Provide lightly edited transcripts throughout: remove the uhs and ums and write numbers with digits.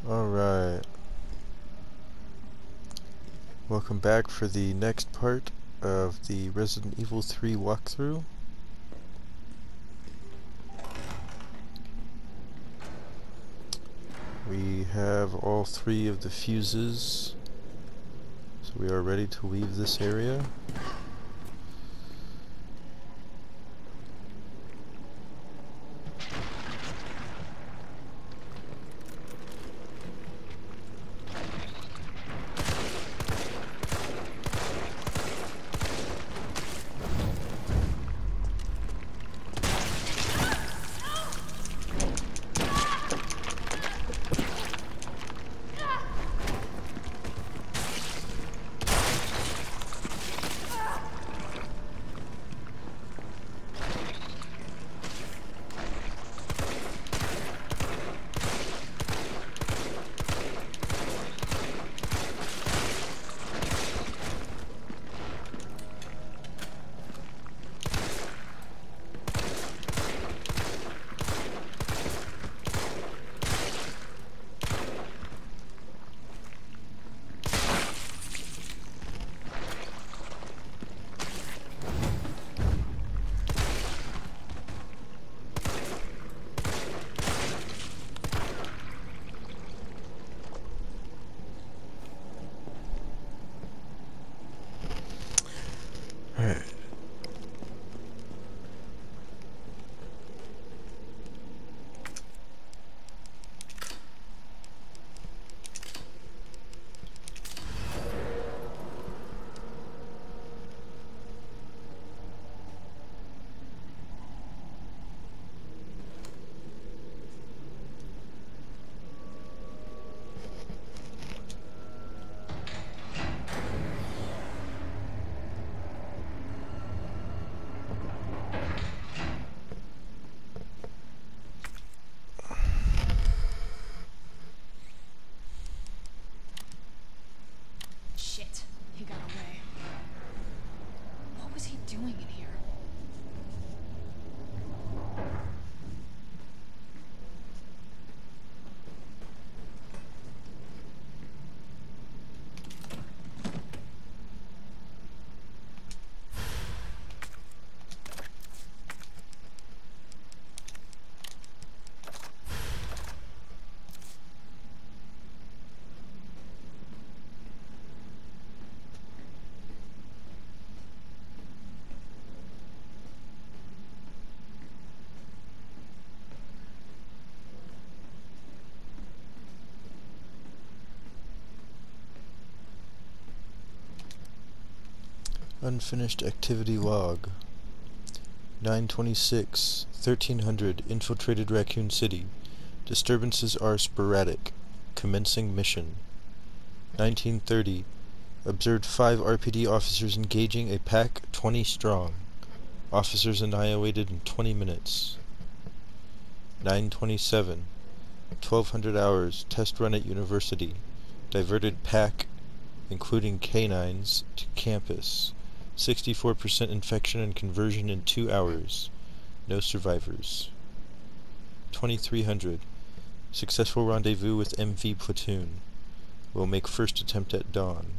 Alright. Welcome back for the next part of the Resident Evil 3 walkthrough. We have all three of the fuses, so we are ready to leave this area. Alright. Shit, he got away. What was he doing in here? Unfinished activity log. 926, 1300, infiltrated Raccoon City. Disturbances are sporadic. Commencing mission. 1930, observed 5 RPD officers engaging a pack 20 strong. Officers annihilated in 20 minutes. 927, 1200 hours, test run at university. Diverted pack, including canines, to campus. 64% infection and conversion in 2 hours. No survivors. 2300. Successful rendezvous with MV platoon. Will make first attempt at dawn.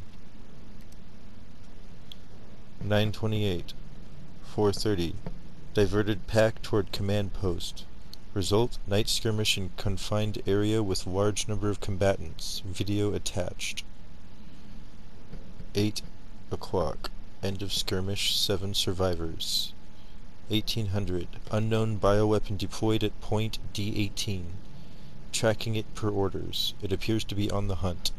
928. 4:30. Diverted pack toward command post. Result, night skirmish in confined area with large number of combatants. Video attached. 8 o'clock. End of skirmish, 7 survivors. 1800. Unknown bioweapon deployed at point D18. Tracking it per orders. It appears to be on the hunt.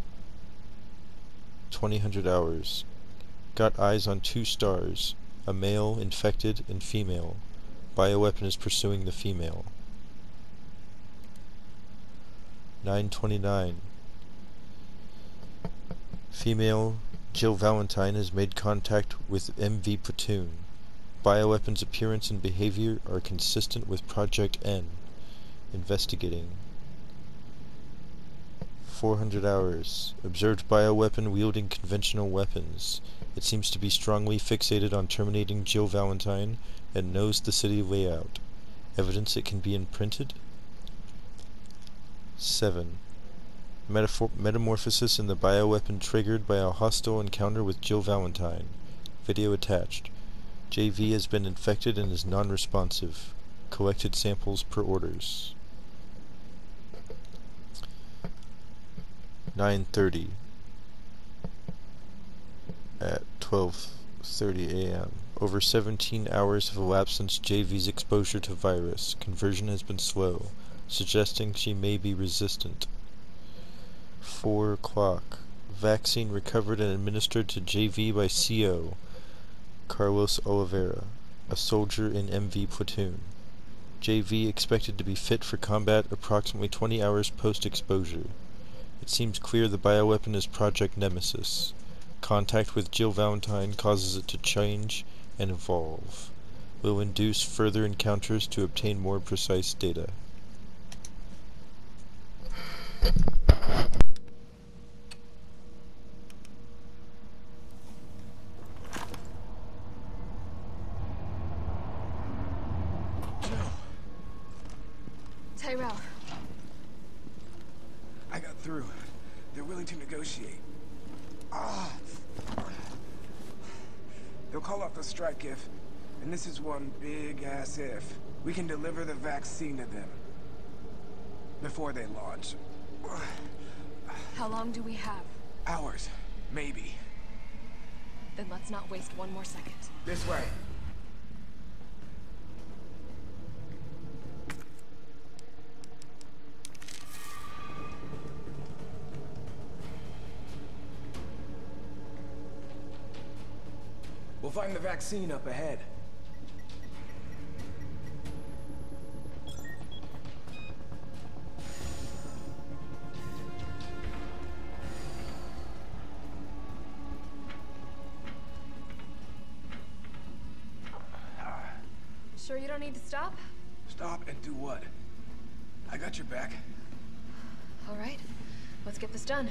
2000 hours. Got eyes on 2 stars. A male, infected, and female. Bioweapon is pursuing the female. 929. Female Jill Valentines has made contact with MV platoon. Bioweapon's appearance and behavior are consistent with Project N. Investigating. 400 hours. Observed bioweapon wielding conventional weapons. It seems to be strongly fixated on terminating Jill Valentine and knows the city layout. Evidence it can be imprinted? 7. Metamorphosis in the bioweapon triggered by a hostile encounter with Jill Valentine. Video attached. JV has been infected and is non-responsive. Collected samples per orders. 9:30 at 12:30 a.m. Over 17 hours have elapsed since JV's exposure to virus. Conversion has been slow, suggesting she may be resistant. 4 o'clock. Vaccine recovered and administered to JV by CO Carlos Oliveira, a soldier in MV platoon. JV expected to be fit for combat approximately 20 hours post-exposure. It seems clear the bioweapon is Project Nemesis. Contact with Jill Valentine causes it to change and evolve. Will induce further encounters to obtain more precise data. Tyrell. I got through. They're willing to negotiate. They'll call off the strike if, and this is one big-ass if, we can deliver the vaccine to them. Before they launch. How long do we have? Hours. Maybe. Then let's not waste one more second. This way. We'll find the vaccine up ahead. Sure you don't need to stop? Stop and do what? I got your back. All right, let's get this done.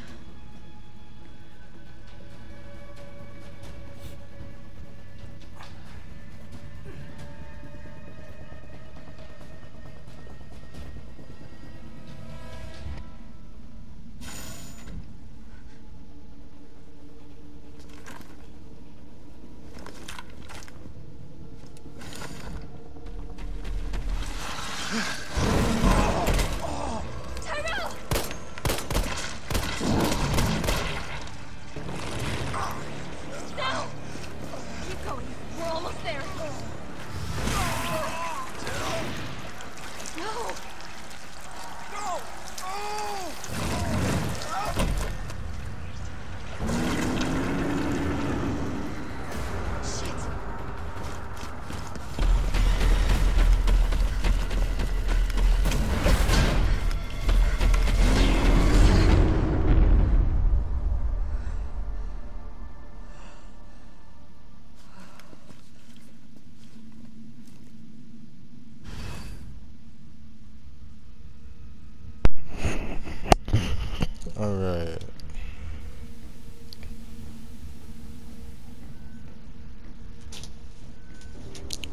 Alright.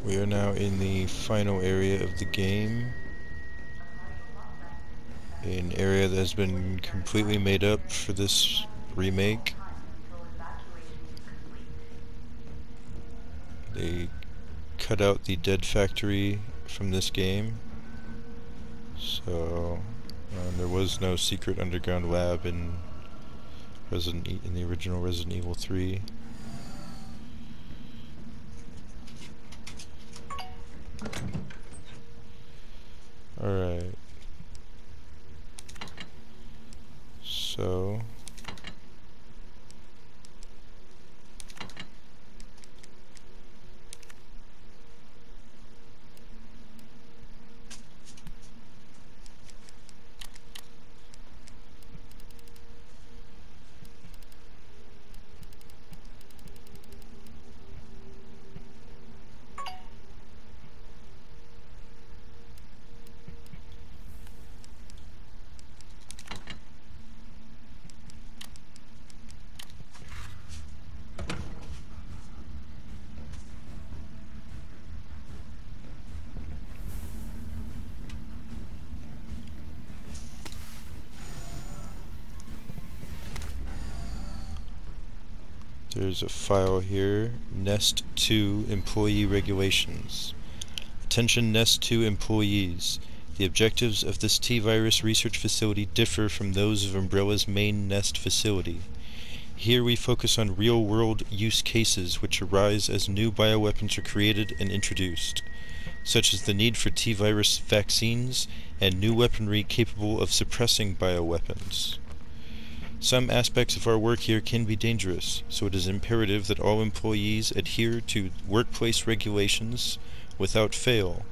We are now in the final area of the game. An area that has been completely made up for this remake. They cut out the dead factory from this game. So there was no secret underground lab in the original Resident Evil 3. Alright. So There's a file here, Nest 2 Employee Regulations. Attention Nest 2 employees. The objectives of this T-Virus research facility differ from those of Umbrella's main Nest facility. Here we focus on real-world use cases which arise as new bioweapons are created and introduced, such as the need for T-Virus vaccines and new weaponry capable of suppressing bioweapons. Some aspects of our work here can be dangerous, so it is imperative that all employees adhere to workplace regulations without fail.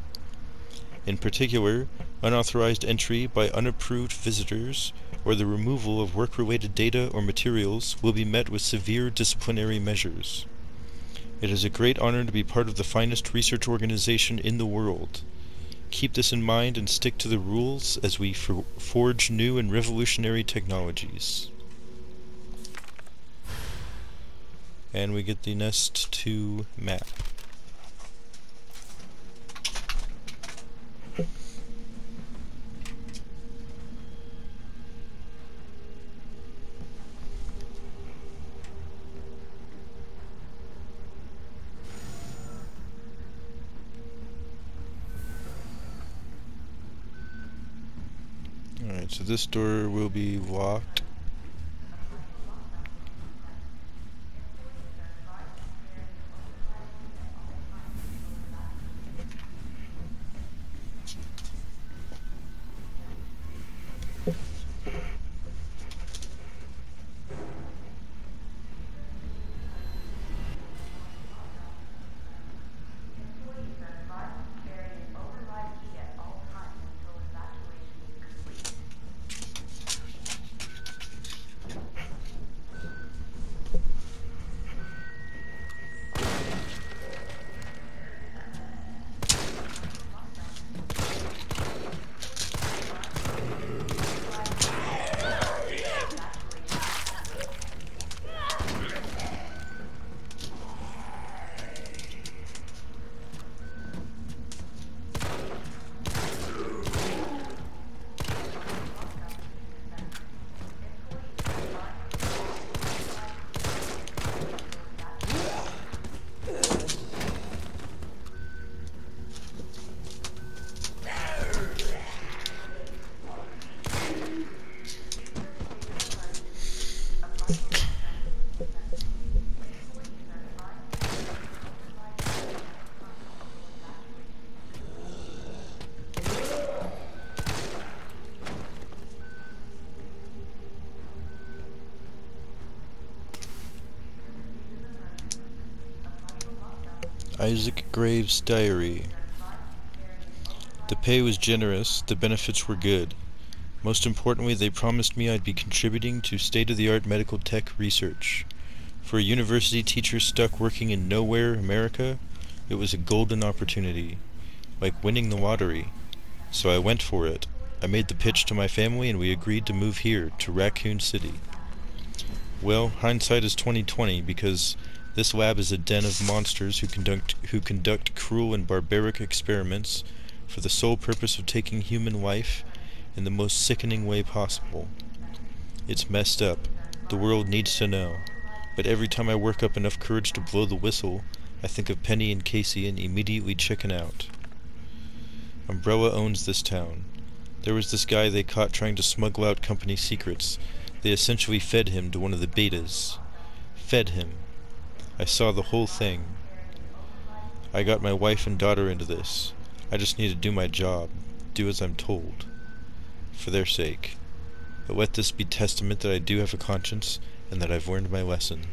In particular, unauthorized entry by unapproved visitors or the removal of work-related data or materials will be met with severe disciplinary measures. It is a great honor to be part of the finest research organization in the world. Keep this in mind and stick to the rules as we forge new and revolutionary technologies. And we get the Nest 2 map. Alright, so this door will be locked. Isaac Graves' diary. The pay was generous, the benefits were good. Most importantly, they promised me I'd be contributing to state-of-the-art medical tech research. For a university teacher stuck working in nowhere, America, it was a golden opportunity, like winning the lottery. So I went for it. I made the pitch to my family and we agreed to move here, to Raccoon City. Well, hindsight is 20/20 because this lab is a den of monsters who conduct cruel and barbaric experiments for the sole purpose of taking human life in the most sickening way possible. It's messed up. The world needs to know. But every time I work up enough courage to blow the whistle, I think of Penny and Casey and immediately chicken out. Umbrella owns this town. There was this guy they caught trying to smuggle out company secrets. They essentially fed him to one of the betas. Fed him. I saw the whole thing. I got my wife and daughter into this. I just need to do my job. Do as I'm told. For their sake. But let this be testament that I do have a conscience and that I've learned my lesson.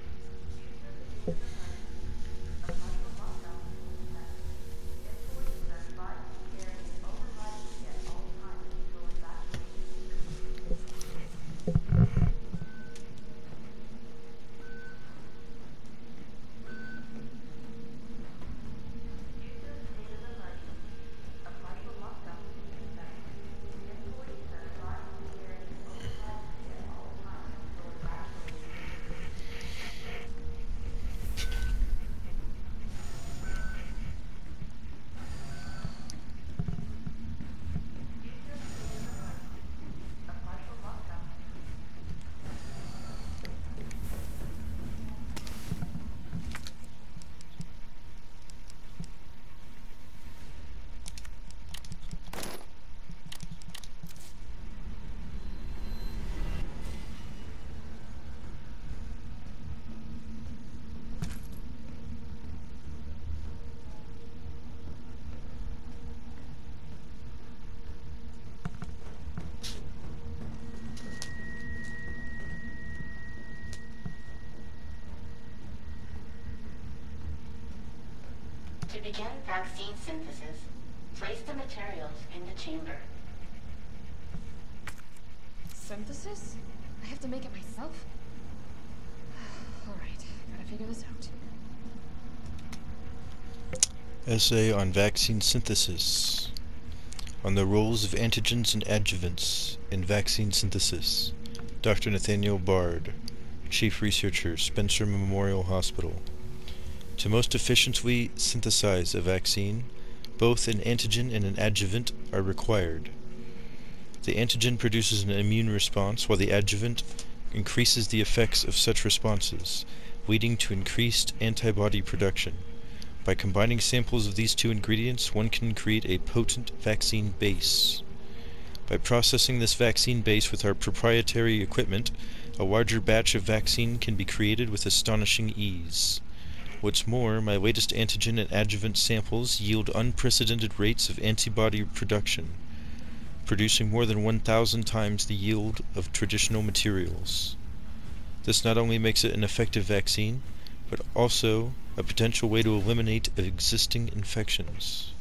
To begin vaccine synthesis, place the materials in the chamber. Synthesis? I have to make it myself? Alright, gotta figure this out. Essay on vaccine synthesis. On the roles of antigens and adjuvants in vaccine synthesis. Dr. Nathaniel Bard, Chief Researcher, Spencer Memorial Hospital. To most efficiently synthesize a vaccine, both an antigen and an adjuvant are required. The antigen produces an immune response, while the adjuvant increases the effects of such responses, leading to increased antibody production. By combining samples of these two ingredients, one can create a potent vaccine base. By processing this vaccine base with our proprietary equipment, a larger batch of vaccine can be created with astonishing ease. What's more, my latest antigen and adjuvant samples yield unprecedented rates of antibody production, producing more than 1,000 times the yield of traditional materials. This not only makes it an effective vaccine, but also a potential way to eliminate existing infections.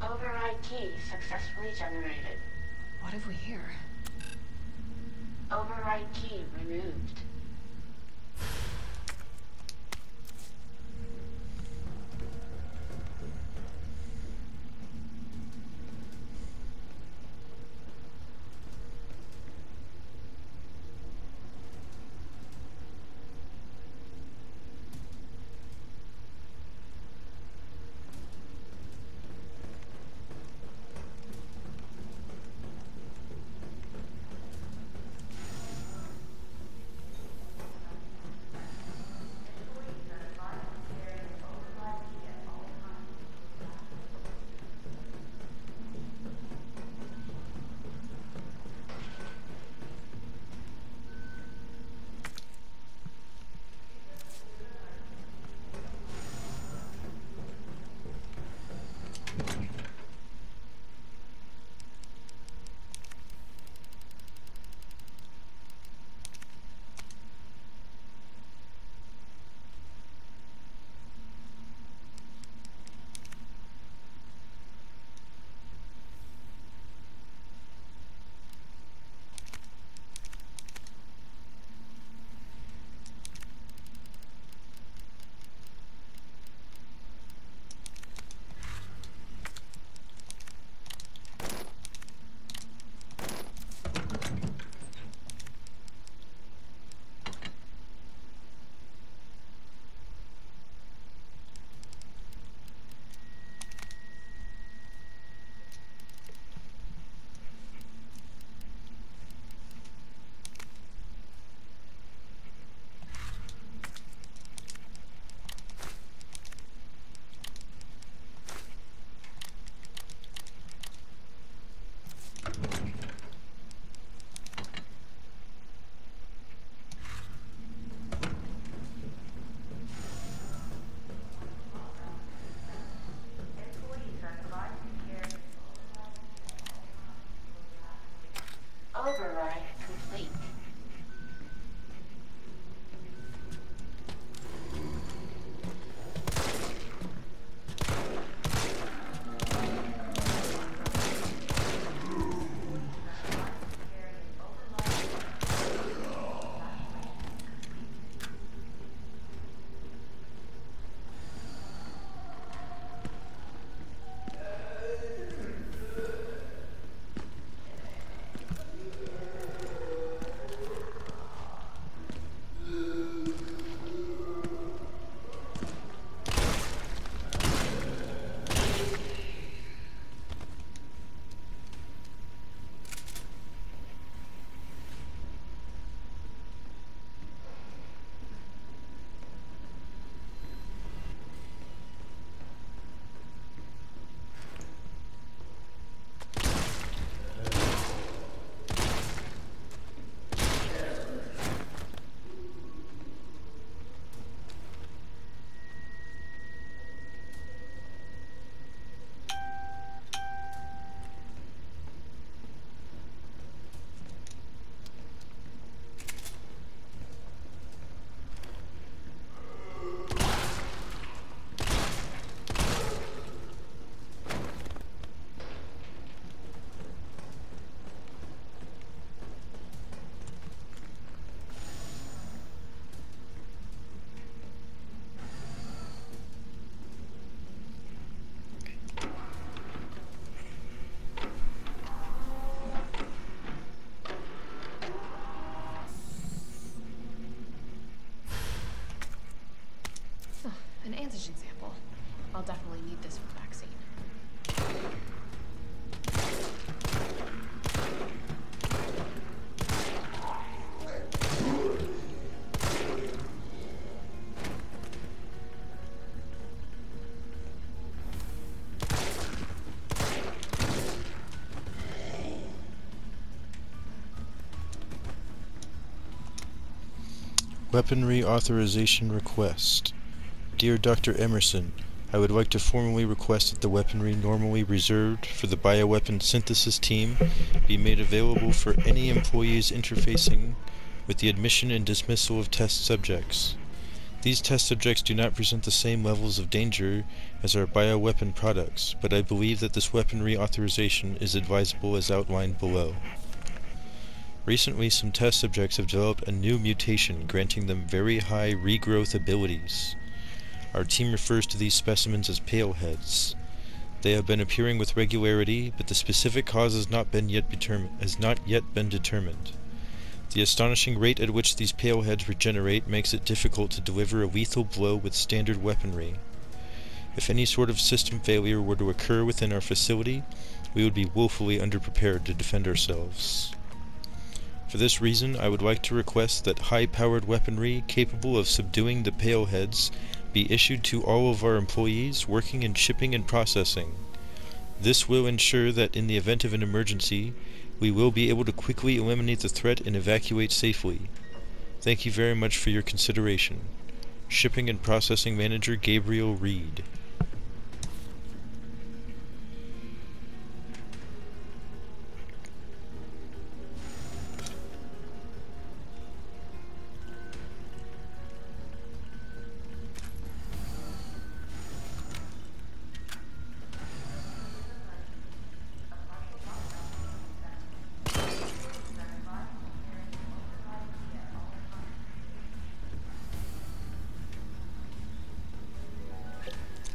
Override key successfully generated. What have we here? Override key removed. Override complete. definitely need this for vaccine. Weaponry Authorization Request. Dear Dr. Emerson, I would like to formally request that the weaponry normally reserved for the bioweapon synthesis team be made available for any employees interfacing with the admission and dismissal of test subjects. These test subjects do not present the same levels of danger as our bioweapon products, but I believe that this weaponry authorization is advisable as outlined below. Recently, some test subjects have developed a new mutation granting them very high regrowth abilities. Our team refers to these specimens as paleheads. They have been appearing with regularity, but the specific cause has not yet been determined. The astonishing rate at which these paleheads regenerate makes it difficult to deliver a lethal blow with standard weaponry. If any sort of system failure were to occur within our facility, we would be woefully underprepared to defend ourselves. For this reason, I would like to request that high-powered weaponry capable of subduing the paleheads be issued to all of our employees working in shipping and processing. This will ensure that in the event of an emergency, we will be able to quickly eliminate the threat and evacuate safely. Thank you very much for your consideration. Shipping and Processing Manager Gabriel Reed.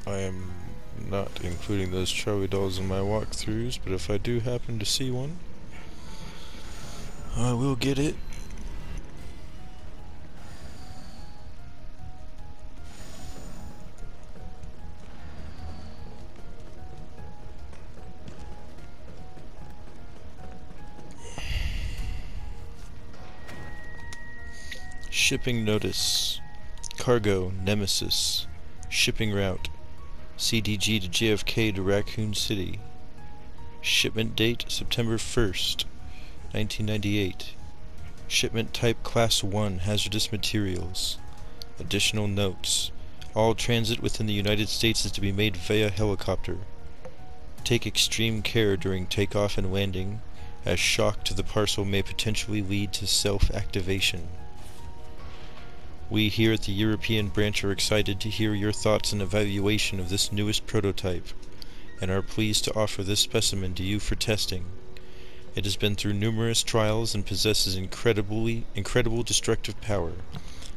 I am not including those Charlie dolls in my walkthroughs, but if I do happen to see one, I will get it. Shipping notice. Cargo, Nemesis. Shipping route. CDG to JFK to Raccoon City. Shipment date September 1st, 1998. Shipment type Class 1 hazardous materials. Additional notes. All transit within the United States is to be made via helicopter. Take extreme care during takeoff and landing, as shock to the parcel may potentially lead to self-activation. We here at the European branch are excited to hear your thoughts and evaluation of this newest prototype, and are pleased to offer this specimen to you for testing. It has been through numerous trials and possesses incredible destructive power,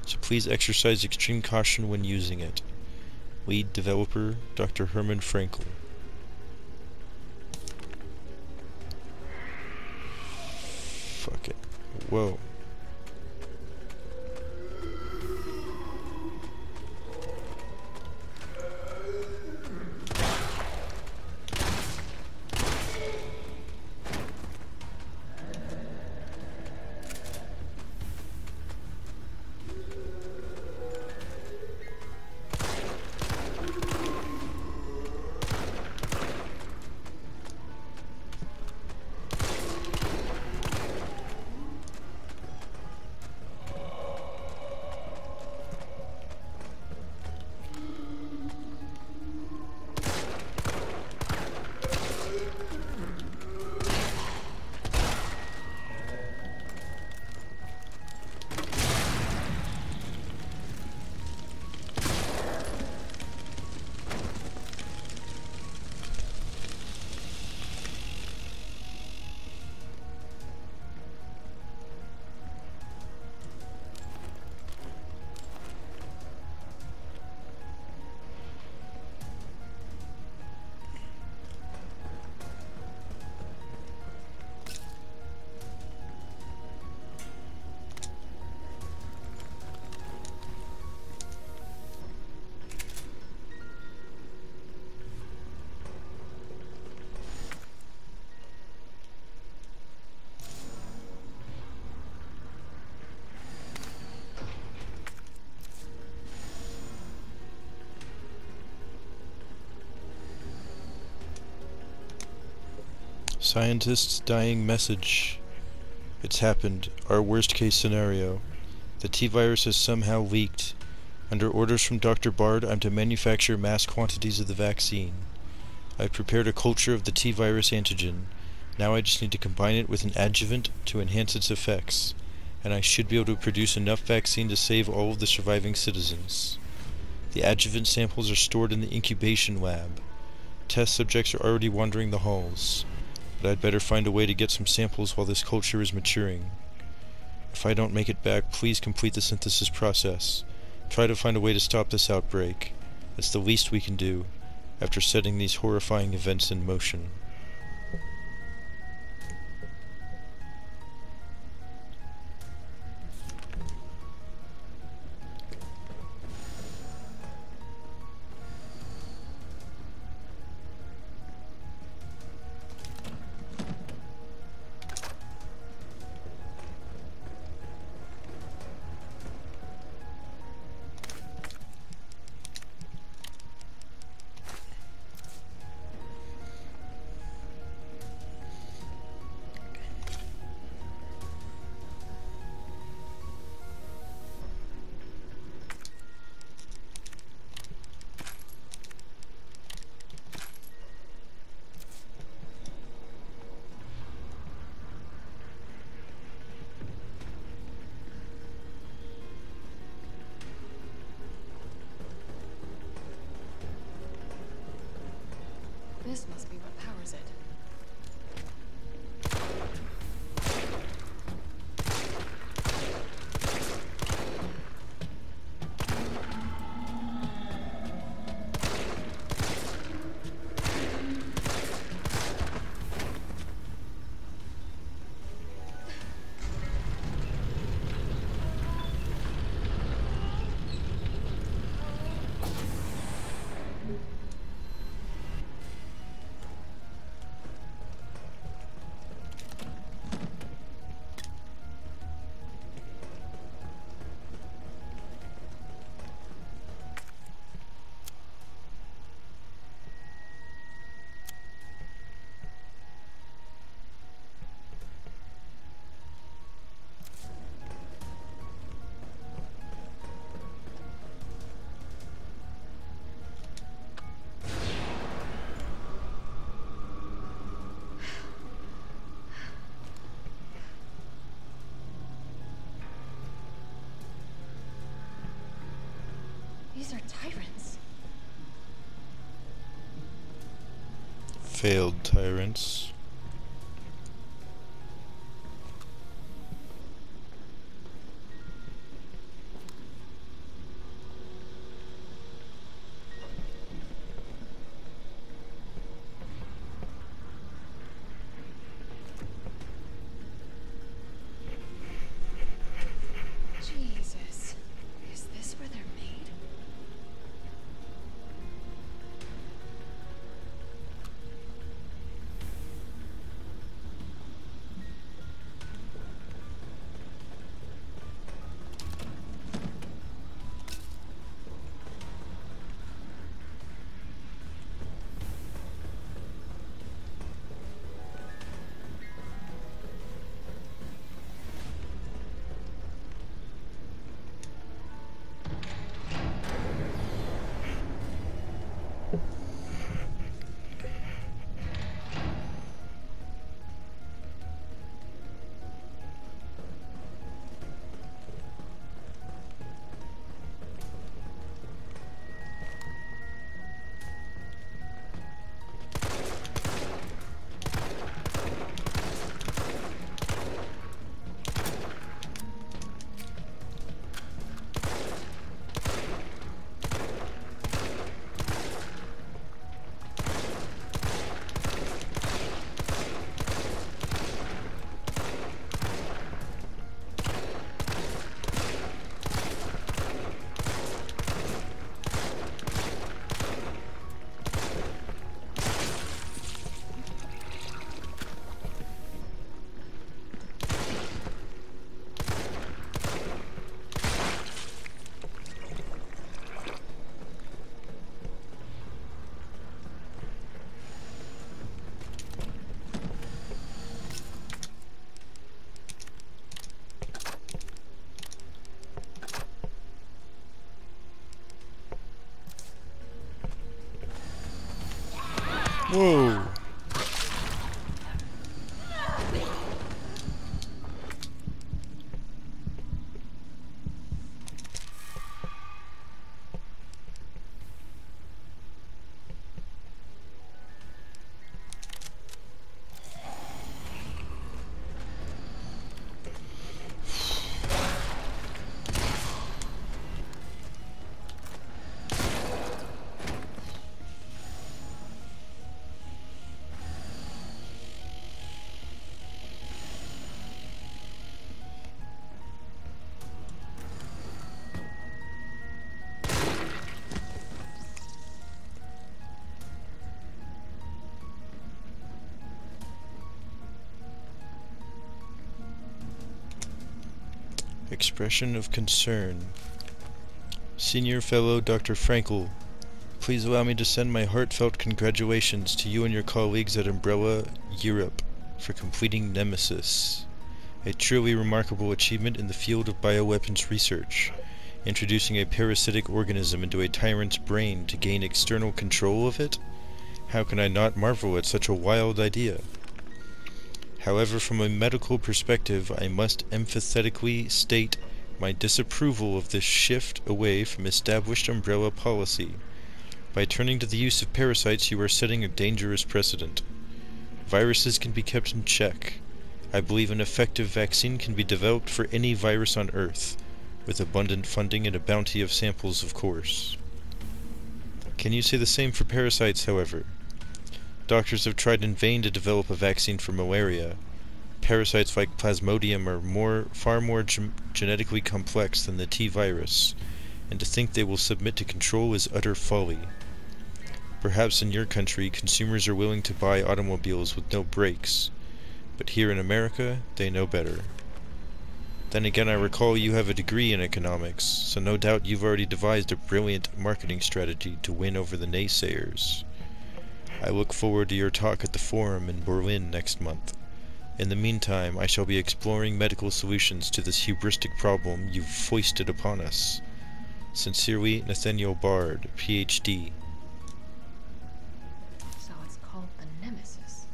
so please exercise extreme caution when using it. Lead developer, Dr. Herman Frankel. Fuck it. Whoa. Scientist's dying message. It's happened. Our worst case scenario. The T-virus has somehow leaked. Under orders from Dr. Bard, I'm to manufacture mass quantities of the vaccine. I've prepared a culture of the T-virus antigen. Now I just need to combine it with an adjuvant to enhance its effects, and I should be able to produce enough vaccine to save all of the surviving citizens. The adjuvant samples are stored in the incubation lab. Test subjects are already wandering the halls, but I'd better find a way to get some samples while this culture is maturing. If I don't make it back, please complete the synthesis process. Try to find a way to stop this outbreak. It's the least we can do, after setting these horrifying events in motion. This must be what powers it. These are tyrants. Failed tyrants. Jesus. Is this where they're made? Whoa! Expression of concern. Senior Fellow Dr. Frankel, please allow me to send my heartfelt congratulations to you and your colleagues at Umbrella Europe for completing Nemesis, a truly remarkable achievement in the field of bioweapons research, introducing a parasitic organism into a tyrant's brain to gain external control of it. How can I not marvel at such a wild idea? However, from a medical perspective, I must emphatically state my disapproval of this shift away from established umbrella policy. By turning to the use of parasites, you are setting a dangerous precedent. Viruses can be kept in check. I believe an effective vaccine can be developed for any virus on Earth, with abundant funding and a bounty of samples, of course. Can you say the same for parasites, however? Doctors have tried in vain to develop a vaccine for malaria. Parasites like Plasmodium are far more genetically complex than the T virus, and to think they will submit to control is utter folly. Perhaps in your country, consumers are willing to buy automobiles with no brakes, but here in America, they know better. Then again, I recall you have a degree in economics, so no doubt you've already devised a brilliant marketing strategy to win over the naysayers. I look forward to your talk at the forum in Berlin next month. In the meantime, I shall be exploring medical solutions to this hubristic problem you've foisted upon us. Sincerely, Nathaniel Bard, Ph.D. So it's called the Nemesis.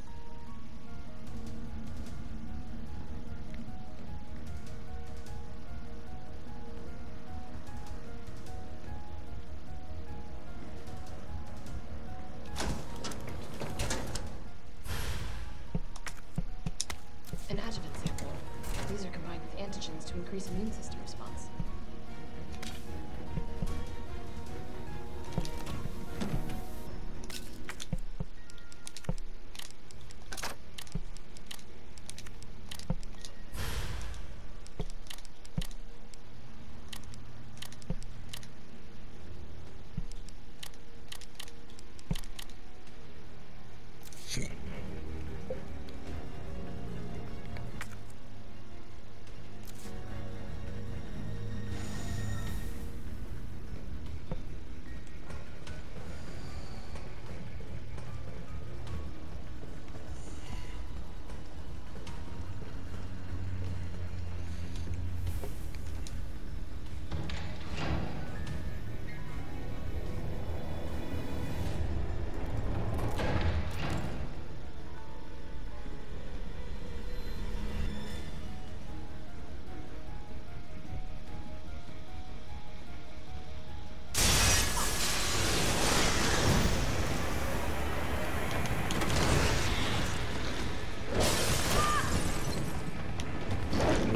An adjuvant sample. These are combined with antigens to increase immune system response.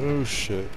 Oh shit.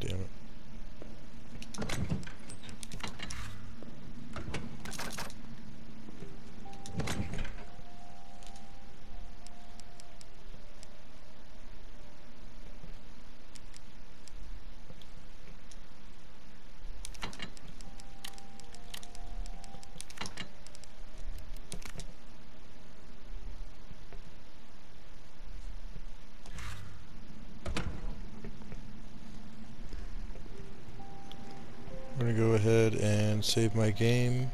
Damn it. I'm gonna go ahead and save my game.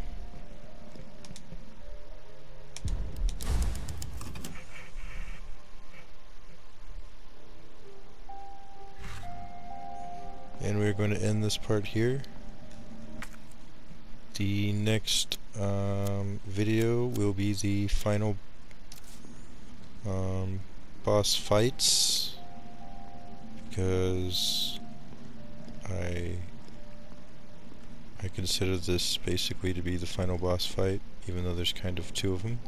And we're going to end this part here. The next video will be the final boss fights, because I consider this basically to be the final boss fight, even though there's kind of two of them.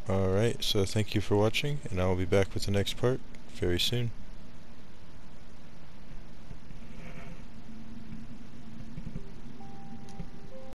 Alright, so thank you for watching, and I will be back with the next part very soon.